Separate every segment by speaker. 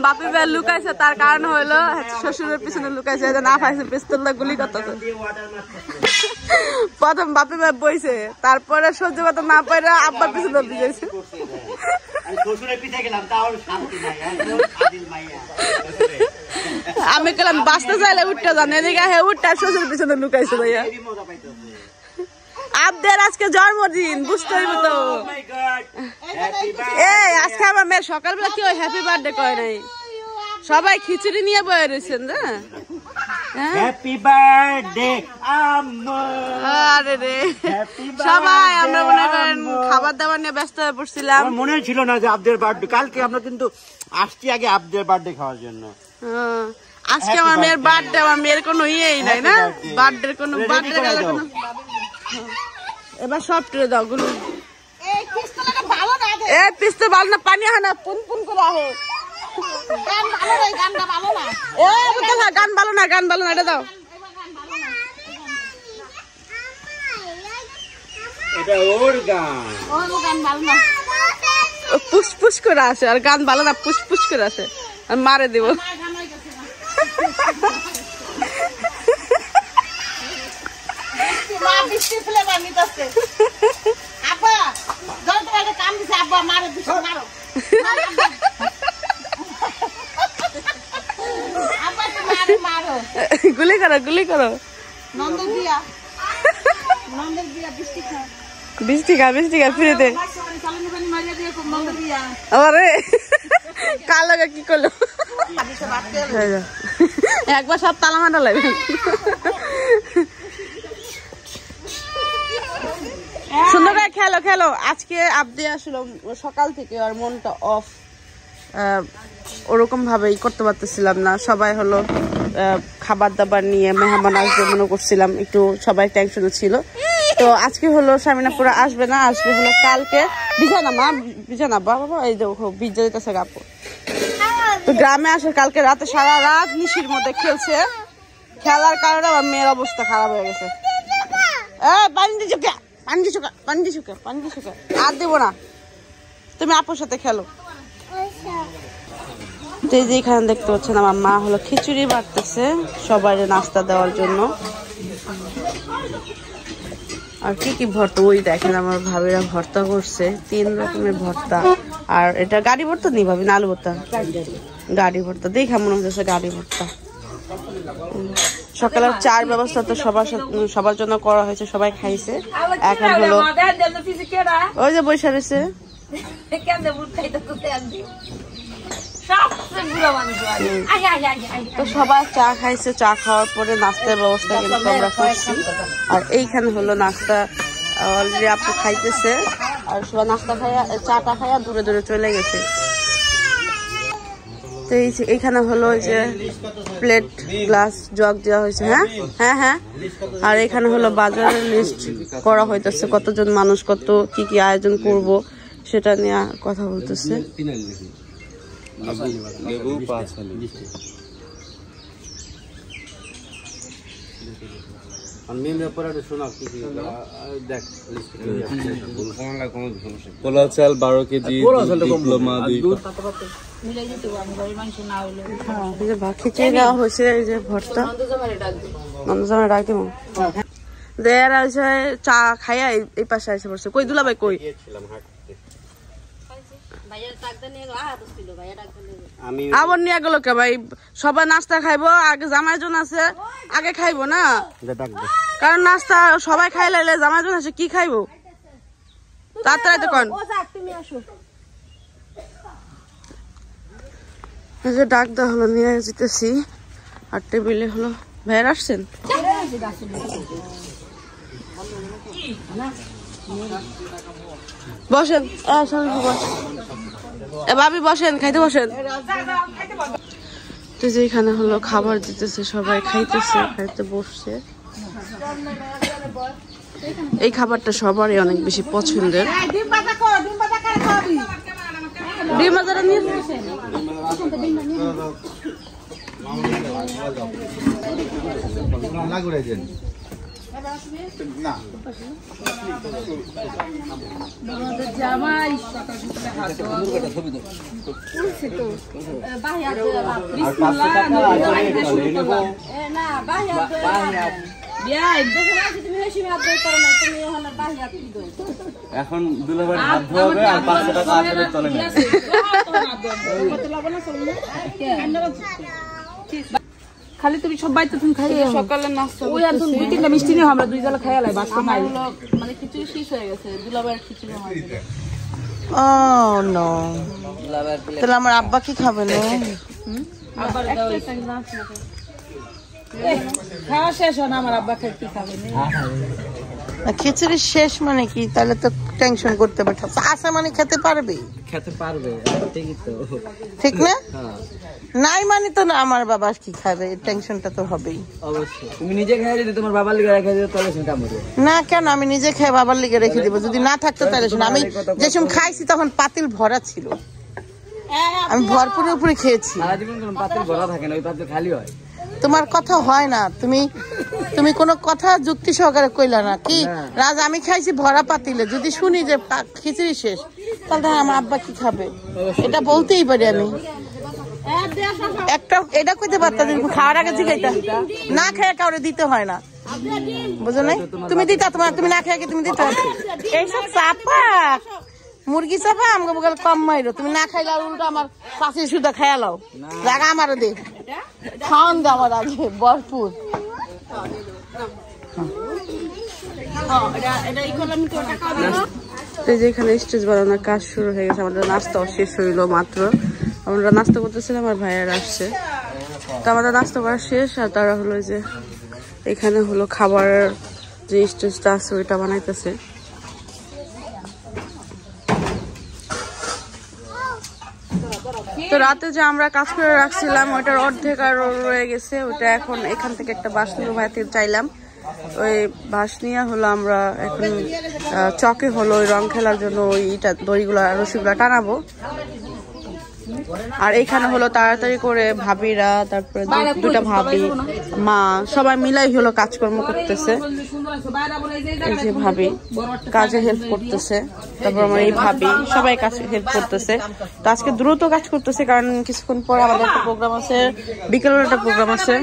Speaker 1: বাপি ভাই লুকাইছে, তার কারণ হলো শ্বশুরের পিছনে লুকাইছে, না পাইছে পিস্তল গুলি করতেছে। প্রথম বাপি ভাই বইছে, তারপরে সহ্য করতে না পারে আব্বার পিছনে লুকাইছে। আমি গেলাম বাঁচতে চাইলে উঠতে জানে উঠতে শ্বশুরের পিছনে লুকাইছে ভাইয়া। আবদের আজকে জন্মদিন, বুঝতে হইব তো। এই আজকে আমার মেয়ের সকালবেলা কি ওই হ্যাপি বার্থডে কয় নাই, সবাই খিচুড়ি নিয়ে বয়ে রয়েছেন না।
Speaker 2: হ্যাপি বার্থডে
Speaker 1: আরে রে, সবাই আমরা মনে করেন খাবার দাবার নিয়ে ব্যস্ত হয়ে পড়ছিলাম।
Speaker 2: মনে ছিল না যে আবদের বার্থডে, কালকে আমরা কিন্তু আসছি আগে আবদের বার্থডে খাওয়ার জন্য।
Speaker 1: আজকে আমার মেয়ের বার্থডে, আমার মেয়ের কোনো ইয়েই নাই না, বার্থডে কোনো বার্থডে গেলে কোনো। এবার সব টুরে দাও গুলো। এ পিস্তল ভালো না, পানি হয় না, পুন পুন করে আহে। গান ভালো না, এটা দাও।
Speaker 2: এটা ওর গান,
Speaker 1: ভালো না, পুষ পুষ করে আসে। আর গান ভালো না, পুষ পুষ করে আসে, আর মারে দেব। গুলি করো, গুলি করো। বৃষ্টি খা ফিরেতে। আরে কার লগে কি করলো, একবার সব তালা মারা লাগবে। সুন্দর করে খেলো খেলো। আজকে আবদি আসলে সকাল থেকে আর মনটা অফ, ওরকম ভাবেই করতে পারতেছিলাম না। সবাই হলো খাবার দাবার নিয়ে মেহমান আসবে মনে করছিলাম, একটু সবাই টেনশনে ছিল। তো আজকে হলো সামিনা পুরা আসবে না, আসবে হলো কালকে। বিছানা মা, বিছানা বাবা, এই দেখো বিজা দিতেছে গাপু। তো গ্রামে আসে কালকে রাতে, সারা রাত নিশির মধ্যে খেলছে। খেলার কারণে আমার মেয়ের অবস্থা খারাপ হয়ে গেছে। পানি দিছো কে, পানি দিছো কে, পানি দিছো কে, পানি দিছো কে। আর দেবো না, তুমি আপুর সাথে খেলো। যেখানে দেখতে পাচ্ছেন আমার মা হলো খিচুড়ি বাড়তেছে সবাই নাস্তা দেওয়ার জন্য। আর কি কি ভর্তা, ওই দেখেন আমার ভাবিরা ভর্তা করছে, 3 রকমের ভর্তা। আর এটা গাড়ি ভর্তা নেই ভাবি, না আলু ভর্তা, গাড়ি ভর্তা। দেখে মনে হচ্ছে গাড়ি ভর্তা। সকালের চার ব্যবস্থা তো সবার জন্য করা হয়েছে, সবাই খাইছে। এখন হলো ওই যে বৈশা রয়েছে, তো সবাই চা খাইছে। চা খাওয়ার পরে নাস্তার ব্যবস্থা কিন্তু আমরা করছি। আর এইখানে হলো নাস্তা অলরেডি আপু খাইতেছে, আর সবাই নাস্তা খাইয়া চাটা খাইয়া দূরে দূরে চলে গেছে। তো এইখানে হলো যে প্লেট গ্লাস জগ দেওয়া হয়েছে। হ্যাঁ হ্যাঁ হ্যাঁ। আর এখানে হলো বাজারের লিস্ট করা হইতেছে, কতজন মানুষ, কত কি কি আয়োজন করব সেটা নিয়ে কথা বলতেছে।
Speaker 3: পোলা চাল 12 কেজি, ডিপ্লোমা 2
Speaker 1: খিচুড়ি দেওয়া হয়েছে। এই যে ভর্তা, নন্দজামে ডাক দিব। দেয়ার হয়েছে চা খাইয়া এই পাশে এসে পড়ছে। কই দুলাভাই কই? আবার নিয়ে গেল কে ভাই? সবাই নাস্তা খাইবো, আগে জামাই জন আছে, আগে খাইবো না, কারণ নাস্তা সবাই খাইলে জামাই জন আছে কি খাইবো? তাড়াতাড়ি তো কোন ডাক দেওয়া হলো, নিয়ে যেতেছি। আর টেবিলে হলো ভাইয়ের আসছেন, বসেন। ভাবি বসেন, খাইতে বসেন। তো যেখানে হলো খাবার দিতেছে, সবাই খাইতেছে, খাইতে বসছে। এই খাবারটা সবারই অনেক বেশি পছন্দের। ডিম বাজারে নিয়ে
Speaker 3: এখন দুলাভাই হাত ধোয়াবে আর 500 টাকা আসলে চলে না।
Speaker 4: খালি তুমি সবাই তো তুমি খাই
Speaker 1: সকালে নাস্তা
Speaker 4: ওই আর দুই তিনটা মিষ্টি নিও আমরা দুই জালা খাইলাই বাস নাই
Speaker 1: মানে খিচুড়ি শেষ হয়ে গেছে দুলাভাইয়ের খিচুড়ি আমার
Speaker 5: ও নো তাহলে আমার আব্বা কি খাবে না
Speaker 4: খাওয়া শেষ হয় না আমার আব্বা কি খাবে
Speaker 5: খিচুড়ি শেষ মানে কি তাহলে তো টেনশন করতে পারছো আসা মানে খেতে পারবে ঠিকই তো ঠিক না নাই মানে তো না আমার বাবা কি খাবে টেনশনটা তো হবেই
Speaker 6: অবশ্যই তুমি নিজে খেয়ে যদি তোমার বাবার লিগে রেখে দিও তাহলে সেটা মরবে
Speaker 5: না কেন আমি নিজে খেয়ে বাবার লিগে রেখে দিব যদি না থাকতো তাহলে শুন আমি যে সময় খাইছি তখন পাতিল ভরা ছিল আমি ভরপুরে উপরে খেয়েছি
Speaker 6: সারা জীবন কোন পাতিল ভরা থাকে না ওই পাতিল খালি হয়
Speaker 5: তোমার কথা হয় না তুমি কোনো কথা যুক্তি সহকারে কইলা না কি রাজ আমি খাইছি ভরা পাতিলে যদি শুনি যে খিচুড়ি শেষ তাহলে আমার আব্বা কি খাবে এটা বলতেই পারি আমি একটা এটা কইতে পারতা খাওয়ার আগে জিগাইতা না খেয়ে কাউরে দিতে হয় না বুঝো নাই তুমি দিতা তুমি না খেয়ে তুমি দিতে এইসব চাপা মুরগি চাপা আমাকে বলে কম মাইরো তুমি না খাইলে আর উল্টো আমার পাশে সুদা খাইয়া লাও জায়গা আমারও দে খাওয়ান দে আমার আগে ভরপুর
Speaker 1: যেখানে স্টেজ বানানোর কাজ শুরু হয়ে গেছে আমাদের নাস্তাও শেষ হইলো মাত্র আমরা নাস্তা করতেছিলাম আর ভাইয়ারা আসছে তো আমাদের নাস্তা করা শেষ আর তারা হলো যে এখানে হলো খাবার যে স্টেজটা আছে ওইটা বানাইতেছে তো রাতে যে আমরা কাজ করে রাখছিলাম ওইটার অর্ধেক আর রয়ে গেছে ওইটা এখন এখান থেকে একটা বাঁশ নিয়ে ভাই থেকে চাইলাম ওই বাঁশ নিয়ে হলো আমরা এখন চকে হলো ওই রং খেলার জন্য ওইটা দড়িগুলা রশিগুলা টানাবো আর এখানে হলো তাড়াতাড়ি করে ভাবিরা তারপরে দুটা ভাবি মা সবাই মিলাই হলো কাজকর্ম করতেছে এই যে ভাবি কাজে হেল্প করতেছে তারপর আমার এই ভাবি সবাই কাজে হেল্প করতেছে তো আজকে দ্রুত কাজ করতেছে কারণ কিছুক্ষণ পরে আমাদের একটা প্রোগ্রাম আছে বিকেলের একটা প্রোগ্রাম আছে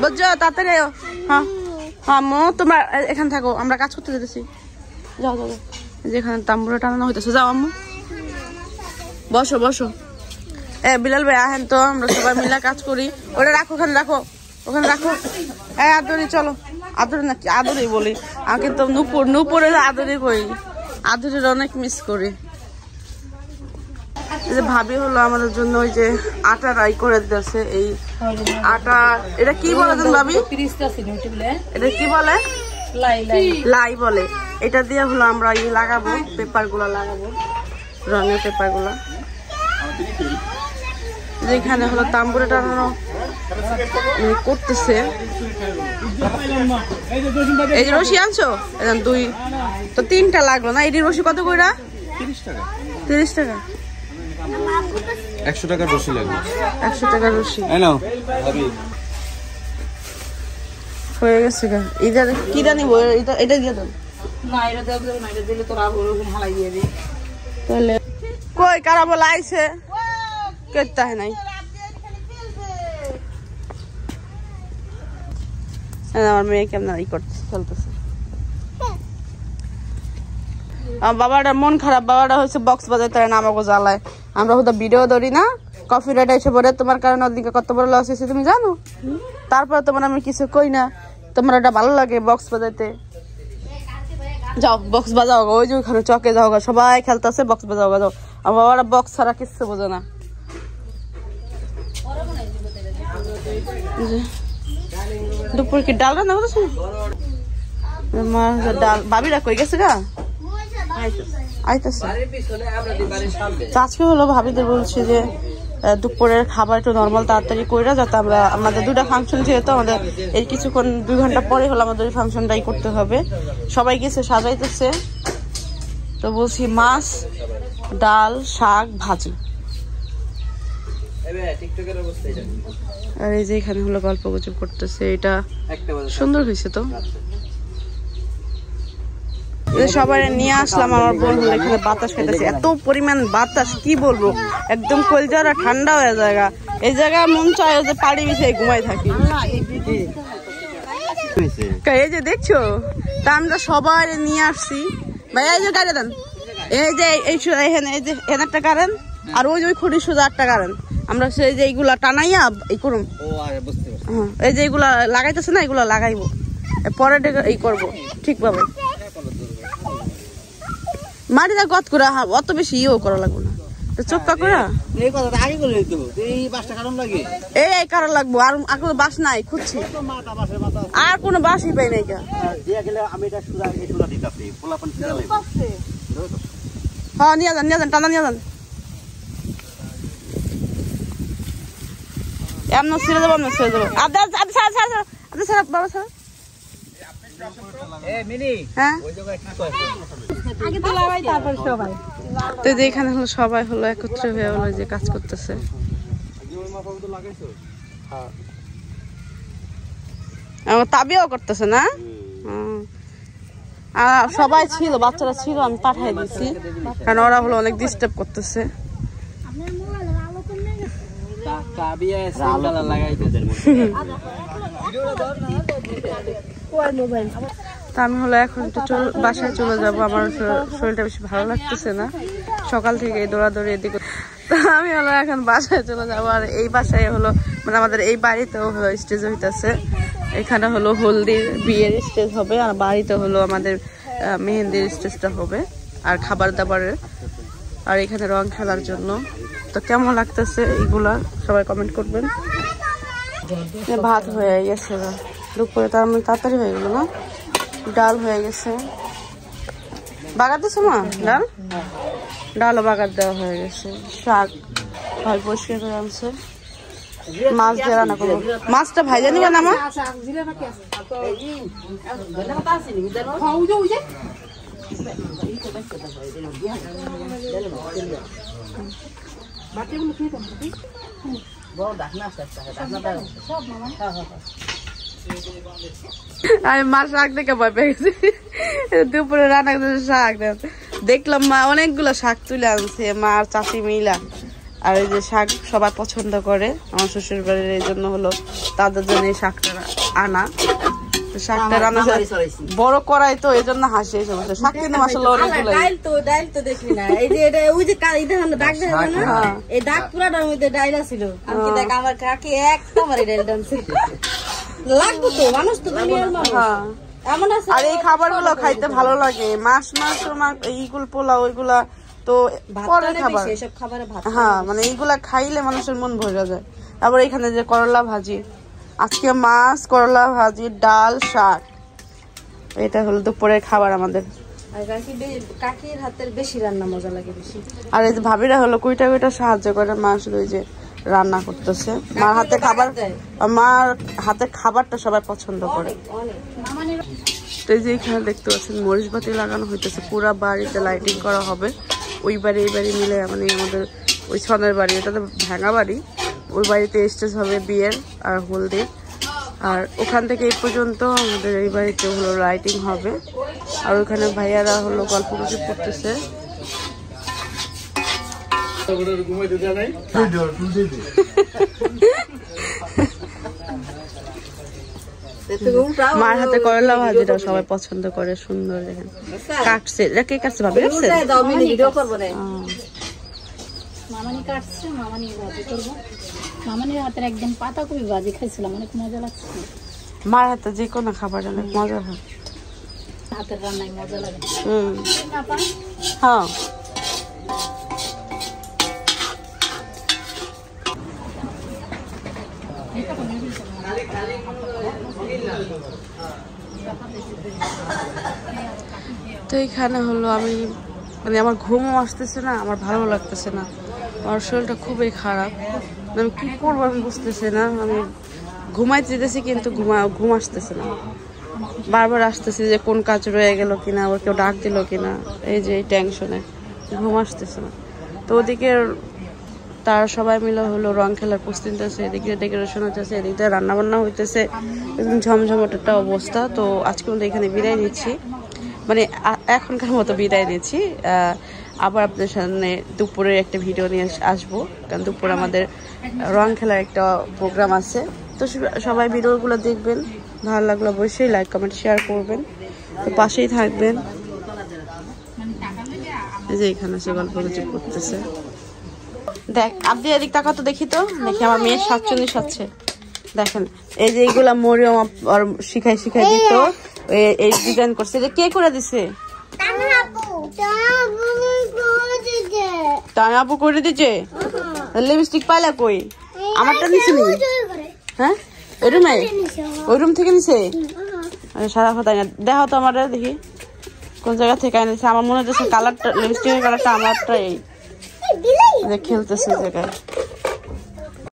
Speaker 1: বুঝছো তাড়াতাড়ি হ্যাঁ হ্যাঁ মো তোমরা এখানে থাকো আমরা কাজ করতে যেতেছি যাও যাও যেখানে তাম্বুরা টানানো হইতেছে যাও আম্মু বসো বসো বিলাল ভাই আহেন তো আমরা সবাই মিলে কাজ করি ওটা রাখো ওখানে রাখো আদরি চলো আদরি নাকি আদরি বলি আমাকে তো নুপুরে আদরি করি আদরির অনেক মিস করি যে ভাবি হলো আমাদের জন্য ওই যে আটা রাই করে দিতেছে এই আটা এটা কি বলে দেন ভাবি এটা কি বলে লাই বলে এটা দিয়ে হলো আমরা লাগাবো পেপার গুলা লাগাবো রঙের পেপার গুলা যেখানে হলো তাম্বুরে টানানো করতেছে এই যে রশি আনছো দুই তো তিনটা লাগলো না এটি রশি কত করে 30 টাকা
Speaker 3: 100 টাকার রশি লাগবে
Speaker 1: 100 টাকার রশি হয়ে গেছে ইদার কি জানি এটা দিয়ে দেন
Speaker 4: না এটা দেব না এটা দিলে তো হালাই দিয়ে দিই
Speaker 1: তাহলে কই কারা বলে আইছে কেতা নাই আমার মেয়ে কেমন ই করতে চলতেছে বাবাটা মন খারাপ বাবাটা হচ্ছে বক্স বাজাইতে না আমাকে জ্বালায় আমরা হয়তো ভিডিও ধরি না কফি রেট এসে পড়ে তোমার কারণে ওদিকে কত বড় লস হয়েছে তুমি জানো তারপরে তোমার আমি কিছু কই না তোমার ওটা ভালো লাগে বক্স বাজাইতে যাও বক্স বাজাও ওই যে ওখানে চকে যাও সবাই খেলতেছে বক্স বাজাও যাও আমার বাবারা বক্স ছাড়া কিচ্ছু বোঝে না দুপুর কি ডাল রান্না করতেছ ডাল ভাবিরা কই গেছে গা আইতেছে আজকে হলো ভাবিদের বলছি যে দুপুরের খাবার একটু নর্মাল তাড়াতাড়ি কইরা যাতে আমরা আমাদের দুটা ফাংশন যেহেতু আমাদের এই কিছুক্ষণ 2 ঘন্টা পরে হলো আমাদের ওই ফাংশনটাই করতে হবে সবাই গেছে সাজাইতেছে তো বলছি মাছ ডাল শাক ভাজি আর এই যে এখানে হলো গল্প গুজব করতেছে, এটা সুন্দর হয়েছে তো। সবাই নিয়ে আসলাম, আমার বোন হলো এখানে বাতাস খেতেছে, এত পরিমাণ বাতাস কি বলবো, একদম কলজারা ঠান্ডা হয়ে জায়গা। এই জায়গায় মন চায় যে পাড়ি বিছিয়ে ঘুমাই থাকি। এই যে দেখছো, তা আমরা সবাই নিয়ে আসছি। ভাই এই যে গাড়ি দেন, এই যে এখানে এই যে এখানে একটা কারেন্ট, আর ওই যে ওই খুঁড়ি সোজা একটা কারেন্ট। আমরা সেই যে এইগুলা টানাইয়া এই করুম, এই যে এইগুলা লাগাইতেছে না, এগুলা লাগাইবো পরে এই করবো ঠিকভাবে। মাটিটা গত করে অত বেশি ইয়েও করা লাগবো না, চোখটা করে এই কারণ লাগবো। আর কোনো বাস নাই, খুঁজছি, আর কোনো বাসই পাই নাই। হ্যাঁ নিয়ে যান, নিয়ে যান, টানা নিয়ে যান। এমন ছেড়ে দেবো, এমন ছেড়ে দেবো। বাবা স্যার হ্যাঁ, তো এখানে হলো সবাই হলো একত্রে হয়ে হলো যে কাজ করতেছে। তাবিয়াও করতেছে না, সবাই ছিল, বাচ্চারা ছিল, আমি পাঠাই দিচ্ছি কারণ ওরা হলো অনেক ডিস্টার্ব করতেছে। তা আমি হলো এখন একটু বাসায় চলে যাবো, আমার শরীরটা বেশি ভালো লাগতেছে না, সকাল থেকে দৌড়াদৌড়ি এদিকে। তো আমি হলো এখন বাসায় চলে যাবো। আর এই বাসায় হলো মানে আমাদের এই বাড়িতেও হলো স্টেজ হইতেছে, এখানে হলো হলদির বিয়ের স্টেজ হবে, আর বাড়িতে হলো আমাদের মেহেন্দির স্টেজটা হবে, আর খাবার দাবারের, আর এখানে রং খেলার জন্য। তো কেমন লাগতেছে এইগুলা সবাই কমেন্ট করবেন। ভাত হয়ে গেছে দুপুরে, তার মানে তাড়াতাড়ি হয়ে গেল না, ডাল হয়ে গেছে। বাগার দিছো মা? ডাল ডালও বাগার দেওয়া হয়ে গেছে। শাক ভাই পরিষ্কার করে আনছে, মাছ দিয়ে রান্না করবো। মাছটা ভাইজা নিবা না মা? আমি মা শাক দেখে ভয় পেয়ে গেছি, দুপুরে রান্না করতে শাক দেখলাম মা অনেকগুলো শাক তুলে আনছে, মা আর চাষি মিলা। আর এই যে শাক সবাই পছন্দ করে আমার শ্বশুর বাড়ির, এই জন্য হলো তাদের জন্য এই শাকটা আনা। শাকটা রান্না বড় করাই তো, এই জন্য হাসি এই সমস্ত শাক কিন্তু মাসাল্লাহ অনেকগুলো। আর এই খাবার গুলো খাইতে ভালো লাগে, মাছ এইগুলো পোলাও ওইগুলা তো পরে খাবার, হ্যাঁ মানে এইগুলা খাইলে মানুষের মন ভরে যায়। আবার এখানে যে করলা ভাজি, আজকে মাছ, করলা ভাজি, ডাল, শাক, এটা হলো দুপুরের খাবার আমাদের। কাকির হাতের বেশি রান্না মজা লাগে বেশি। আর এই যে ভাবিরা হলো কুইটা কুইটা সাহায্য করে, মাছ ওই যে রান্না করতেছে। মার হাতে খাবার, মার হাতে খাবারটা সবাই পছন্দ করে। তো এই যে এখানে দেখতে পাচ্ছেন মরিচ বাতি লাগানো হইতেছে, পুরা বাড়িতে লাইটিং করা হবে। ওই বাড়ি এই বাড়ি মিলে মানে আমাদের ওই ছনের বাড়ি, এটা তো ভাঙা বাড়ি, ওই বাড়িতে স্টেজ হবে বিয়ের আর হলদির। আর ওখান থেকে এই পর্যন্ত আমাদের এই বাড়িতে হলো লাইটিং হবে। আর ওখানে ভাইয়ারা হলো গল্প গুজব করতেছে। মার হাতে করলা ভাজিটা সবাই পছন্দ করে, সুন্দর দেখেন কাটছে। এটা কে কাটছে? ভাবি কাটছে?
Speaker 4: মামানি কাটছে, মামানি ভাজি করবো। মামানির হাতের একদম পাতাকপি ভাজি খাইছিলাম, অনেক মজা লাগছে।
Speaker 1: মার হাতে যে কোনো খাবার অনেক মজা হয়,
Speaker 4: হাতের রান্নায় মজা লাগে।
Speaker 1: হ্যাঁ তো এখানে হলো আমি মানে আমার ঘুমও আসতেছে না, আমার ভালো লাগতেছে না, আমার শরীরটা খুবই খারাপ, আমি কি করবো আমি বুঝতেছি না। আমি ঘুমাইতে যেতেছি কিন্তু ঘুম আসতেছে না, বারবার আসতেছি যে কোন কাজ রয়ে গেল কিনা, আবার কেউ ডাক দিল কিনা, এই যে এই টেনশনে ঘুম আসতেছে না। তো ওদিকে তারা সবাই মিলে হলো রং খেলার প্রস্তুতি নিতেছে, এদিকে ডেকোরেশন হইতেছে, এদিকে রান্না বান্না হইতেছে, একদম ঝমঝমাট একটা অবস্থা। তো আজকে মধ্যে এখানে বিদায় নিচ্ছি, মানে এখনকার মতো বিদায় নিচ্ছি। আবার আপনাদের সামনে দুপুরে একটা ভিডিও নিয়ে আসবো, কারণ দুপুরে আমাদের রং খেলার একটা প্রোগ্রাম আছে। তো সবাই ভিডিওগুলো দেখবেন, ভালো লাগলে অবশ্যই লাইক কমেন্ট শেয়ার করবেন, তো পাশেই থাকবেন। এই যে এখানে সে গল্প গুজব করতেছে। দেখ আপনি এদিক টাকা তো দেখি, তো দেখি আমার মেয়ের সাতচল্লিশ হচ্ছে। দেখেন এই যে এইগুলা মরিয়ম শিখাই দিত, এই ডিজাইন করছে। এটা কে করে দিছে? তানা আপু করে দিছে। লিপস্টিক পাইলা কই? আমারটা নিছে নি? হ্যাঁ ওই রুম থেকে নিছে। সারা কথা না, দেখো তো আমার, দেখি কোন জায়গা থেকে এনেছে। আমার মনে হচ্ছে কালারটা, লিপস্টিকের কালারটা আমারটা এই খেলতেছে জায়গায়।